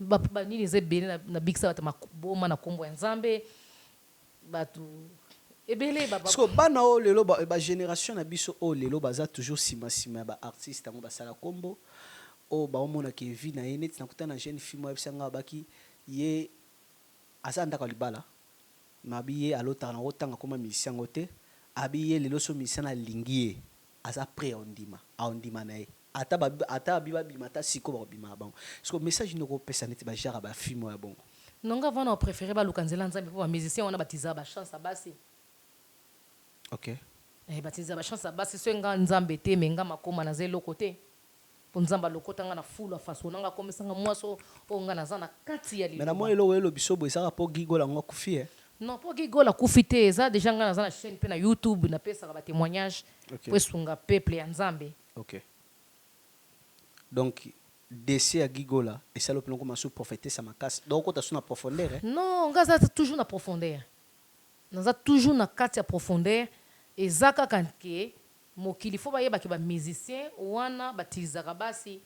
ba nini zebele na bikisa bata makuboma na kombo ya nzambe batu ebele parce que bana o lelo ba génération na biso o lelo baza toujours sima ba artiste tango basala kombo o ba omona ke vie na yene tina kutana jeune fille mo ebisanga baki ye asa ndaka libala mabi ye alota na otanga koma musicien ngote abi ye lelo so musicien na lingie asa prêt ondima na ye ata biba bimata siko ba bima bango parce que message ndoko pesa neti ba jara ba film ya bongo nonga vana préféré ba lukanzela nzambe po ba musicien wana batiza ba chance basi. OK. Batiza ba chance basi so nga nzambe te menga makoma na zelo côté po nzamba lokota nga na fulu façon nga komisanga mwaso o nga na zana kati ya liloba. Mais na mo elo welo biso bo esaka po gigola ngo kufi non po gigola kufi te eza déjà nga na zana chaîne pe na YouTube na pesa ba témoignage okay. Po esunga peuple ya nzambe. OK. Donc décès à gigola et ça le plan comme sous prophéter ça makas donc on ta na profondeur non nga za toujours na profondeur naza toujours na kati ya profondeur ezaka kanke mokili fo bayeba ke ba musicien wana batizaka basi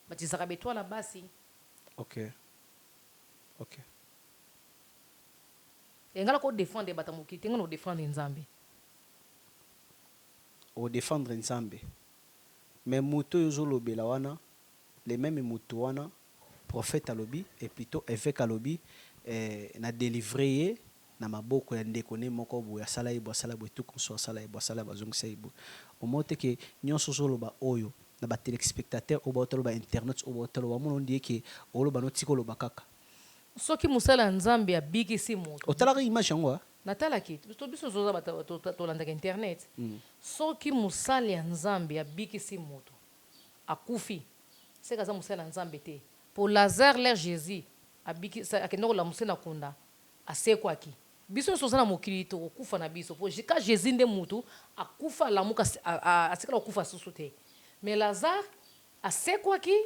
batizaka betwala basi. OK. OK. engala ko défendre bata mokili tenga no défendre nzambe o défendre nzambe mais moto yozolobela wana les mêmes moto wana prophète alobi et plutôt évêque alobi na délivrer na maboko ya ndeko ne moko boya sala ibo sala bo tout konso sala ibo sala bazongisa ibo au mote ke nyonso zoloba oyo na ba téléspectateur o ba tolo ba internet o ba tolo ba mono ndie ke o lo ba notiko lo bakaka soki musala nzambe abikisi moto otala image yango natalaki to biso zoza tolandaka internet soki musala ya nzambe abikisi moto akufi seka za musala nzambe te po Lazare l'air Jésus abikisa akendoko la musena kunda asekwaki biso nyonso oza na mokili tokokufa na biso po ka Jésus nde mutu akufa alamuka asekala kokufa susu te mais Lazare asekwaki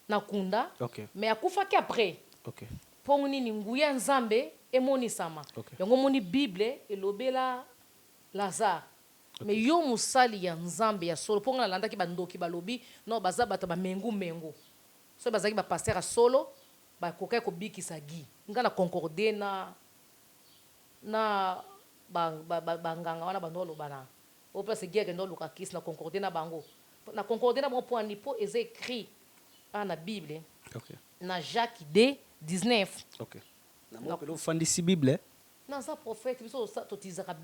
na kunda okay. mais akufaki après okay. mpo nini nguya nzambe emonisama okay. yango moni bible elobela Lazare okay. Mais yo musali ya nzambe ya solo mpo nga nalandaki bandoki balobi no baza bato bamengu so bazalaki bapaster ya solo bakokaki kobikisa gi nga na concorde na banganga wana bando olobana o place gi akende oluka kisi na concorde na bango mpo ani mpo eza écrit na bible okay. Na Jacques 2:19 okay. Na mo pelo fandisi bible naza prophète biso totizaka